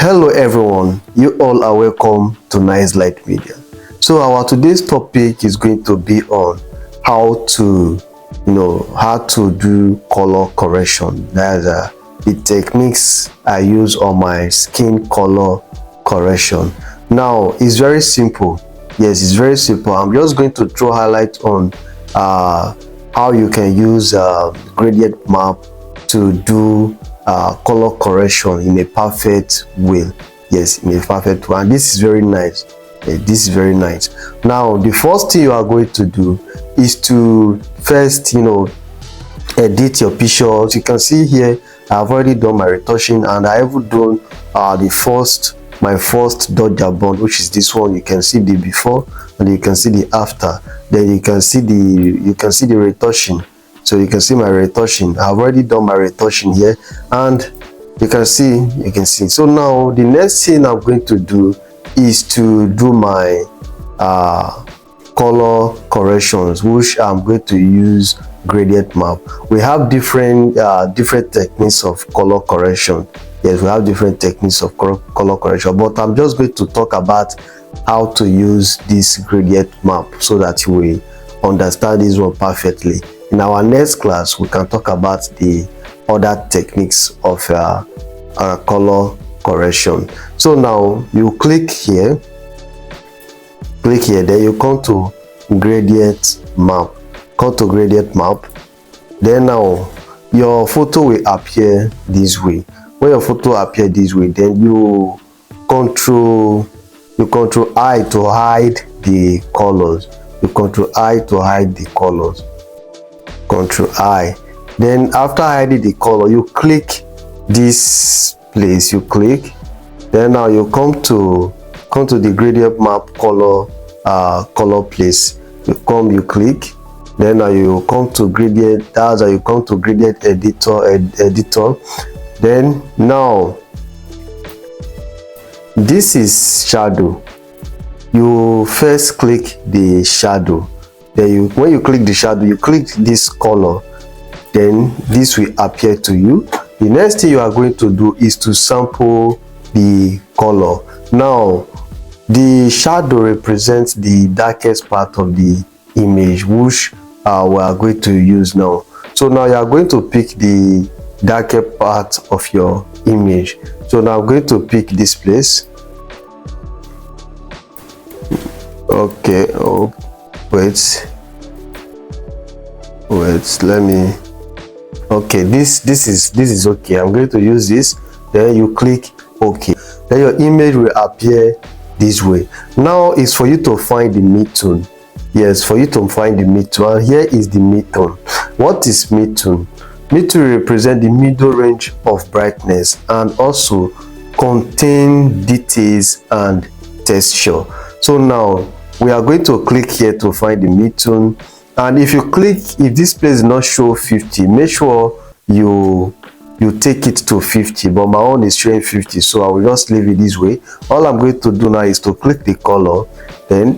Hello everyone, you all are welcome to Nice Light Media. So our today's topic is going to be on how to do color correction. That's the techniques I use on my skin color correction. Now it's very simple. Yes, it's very simple. I'm just going to throw highlight on how you can use gradient map to do color correction in a perfect way. Yes, in a perfect way. And this is very nice. This is very nice. Now the first thing you are going to do is to first edit your pictures. You can see here I've already done my retouching, and I have done my first dot bond, which is this one. You can see the before and you can see the after. Then you can see the retouching. So you can see my retouching. I've already done my retouching here, and you can see. So now the next thing I'm going to do is to do my color corrections, which I'm going to use gradient map. We have different techniques of color correction. Yes, we have different techniques of color correction, but I'm just going to talk about how to use this gradient map so that you will understand this one perfectly. In our next class, we can talk about the other techniques of color correction. So now you click here, then you come to gradient map. Then now your photo will appear this way. When your photo appear this way, then you control I to hide the colors. Control I. Then after hiding the color, you click this place. Then now you come to the gradient map color place. You click. Then now you come to gradient. That's how you come to gradient editor. Then now this is shadow. You first click the shadow. Then when you click the shadow, you click this color, then this will appear to you. The next thing you are going to do is to sample the color. Now the shadow represents the darkest part of the image, which we are going to use now. So now you are going to pick the darker part of your image. So now I'm going to pick this place. Okay, wait, let me. Okay, this is okay. I'm going to use this. Then you click OK. Then your image will appear this way. Now it's for you to find the midtone. Yes, for you to find the midtone. And here is the midtone. What is midtone? Midtone represent the middle range of brightness and also contain details and texture. So now we are going to click here to find the midtone, and if this place does not show 50, make sure you take it to 50, but my own is showing 50, so I will just leave it this way. All I'm going to do now is to click the color. Then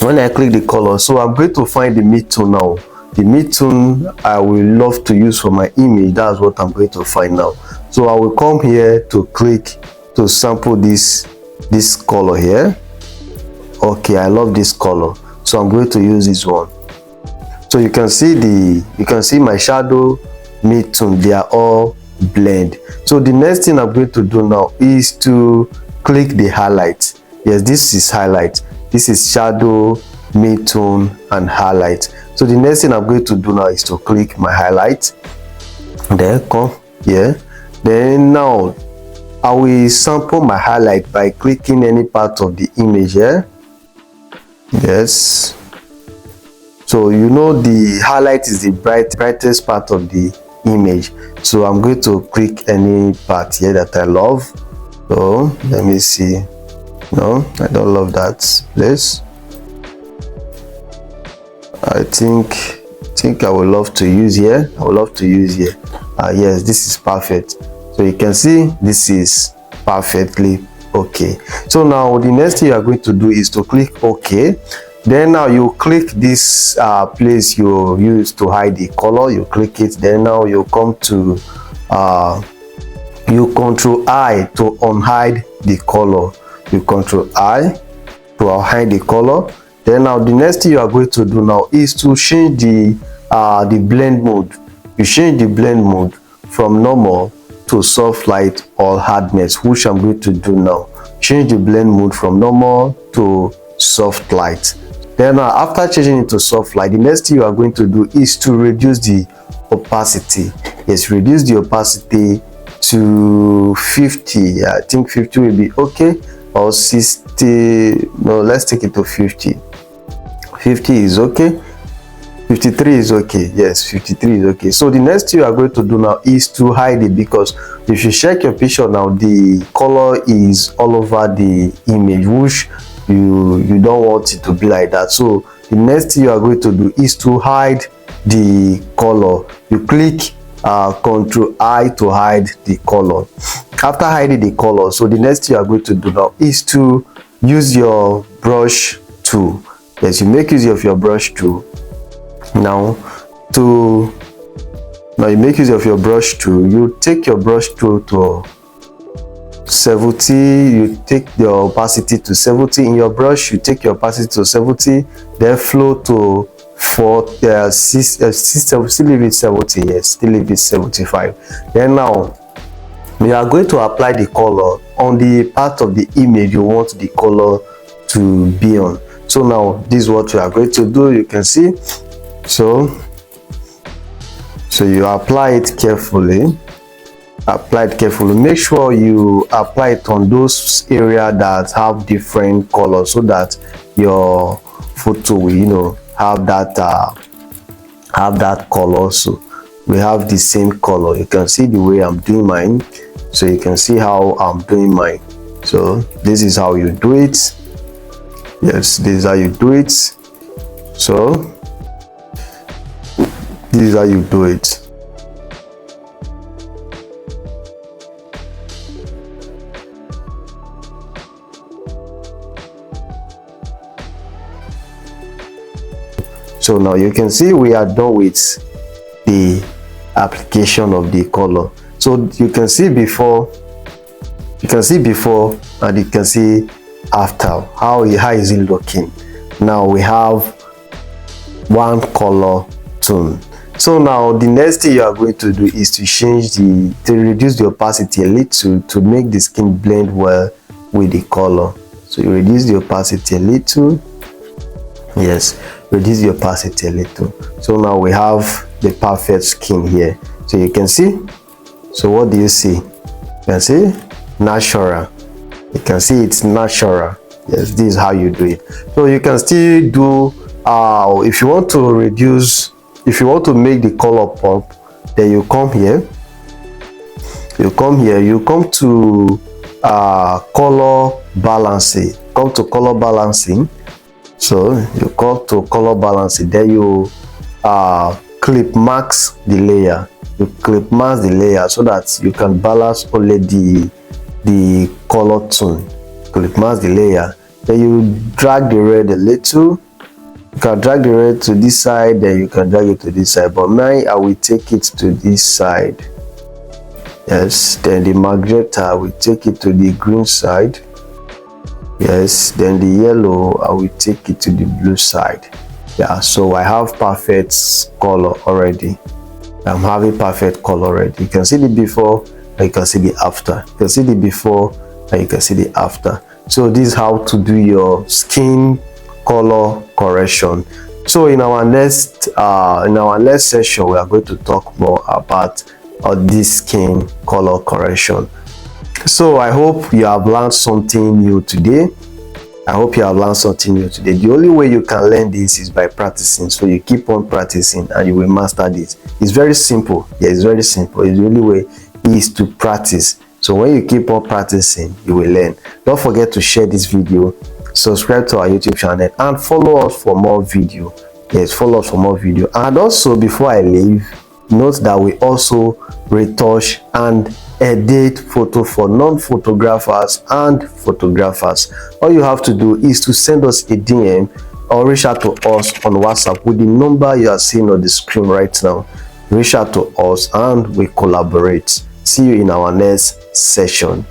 when I click the color, so I'm going to find the midtone now. The midtone I will love to use for my image. That's what I'm going to find now. So I will come here to click to sample this color here. Okay, I love this color, so I'm going to use this one. So you can see my shadow, midtone, they are all blend. So the next thing I'm going to do now is to click the highlight. Yes, this is highlight. This is shadow, midtone, and highlight. So the next thing I'm going to do now is to click my highlight. Then come here. Then now I will sample my highlight by clicking any part of the image here. Yes, so the highlight is the brightest part of the image, so I'm going to click any part here that I love. So let me see. No, I don't love that place. I think I would love to use here. Yes, this is perfect. So you can see this is perfectly okay. So now the next thing you are going to do is to click OK. Then now you click this place you use to hide the color. You click it. Then now you come to you control I to unhide the color. You control I to unhide the color. Then now the next thing you are going to do now is to change the blend mode. You change the blend mode from normal to soft light or hardness, which I'm going to do now. Change the blend mode from normal to soft light. Then after changing it to soft light, the next thing you are going to do is to reduce the opacity. Yes, reduce the opacity to 50. I think 50 will be okay, or 60. No, let's take it to 50. 50 is okay. 53 is okay. Yes, 53 is okay. So the next thing you are going to do now is to hide it, because if you check your picture now, the color is all over the image, which you don't want it to be like that. So the next thing you are going to do is to hide the color. You click Control I to hide the color. After hiding the color, so the next thing you are going to do now is to use your brush tool. Yes, you make use of your brush tool. Now you make use of your brush tool. You take your brush tool to 70. You take the opacity to 70 in your brush. You take your opacity to 70, then flow to 4, still leave it 70. Yes, still leave it 75. Then now we are going to apply the color on the part of the image you want the color to be on. So now this is what we are going to do. You can see. So you apply it carefully. Apply it carefully. Make sure you apply it on those areas that have different colors, so that your photo will, have that color. So we have the same color. You can see the way I'm doing mine. So you can see how I'm doing mine. So this is how you do it. Yes, this is how you do it. So this is how you do it. So now you can see we are done with the application of the color. So you can see before, and you can see after. How is it looking? Now we have one color tone. So now the next thing you are going to do is to reduce the opacity a little, to make the skin blend well with the color. So you reduce the opacity a little. Yes, reduce the opacity a little. So now we have the perfect skin here. So you can see. So what do you see? You can see natural. You can see it's natural. Yes, this is how you do it. So you can still do if you want to reduce, if you want to make the color pop, then you come here. You come to color balancing. Come to color balancing. So you come to color balancing. Then you clip mask the layer. You clip mask the layer so that you can balance only the color tone. Clip mask the layer. Then you drag the red a little. You can drag the red to this side, then you can drag it to this side, but mine, I will take it to this side. Yes, then the magenta, I will take it to the green side. Yes, then the yellow, I will take it to the blue side. Yeah, so I have perfect color already. I'm having perfect color already. You can see the before and you can see the after. You can see the before and you can see the after. So this is how to do your skin color correction. So in our next session, we are going to talk more about this skin color correction. So I hope you have learned something new today. The only way you can learn this is by practicing. So you keep on practicing and you will master this. It's very simple. Yeah, it's very simple. The only way is to practice. So when you keep on practicing, you will learn. Don't forget to share this video, subscribe to our YouTube channel, and follow us for more video. Yes, follow us for more video. And also, before I leave, note that we also retouch and edit photo for non-photographers and photographers. All you have to do is to send us a DM or reach out to us on WhatsApp with the number you are seeing on the screen right now. Reach out to us and we collaborate. See you in our next session.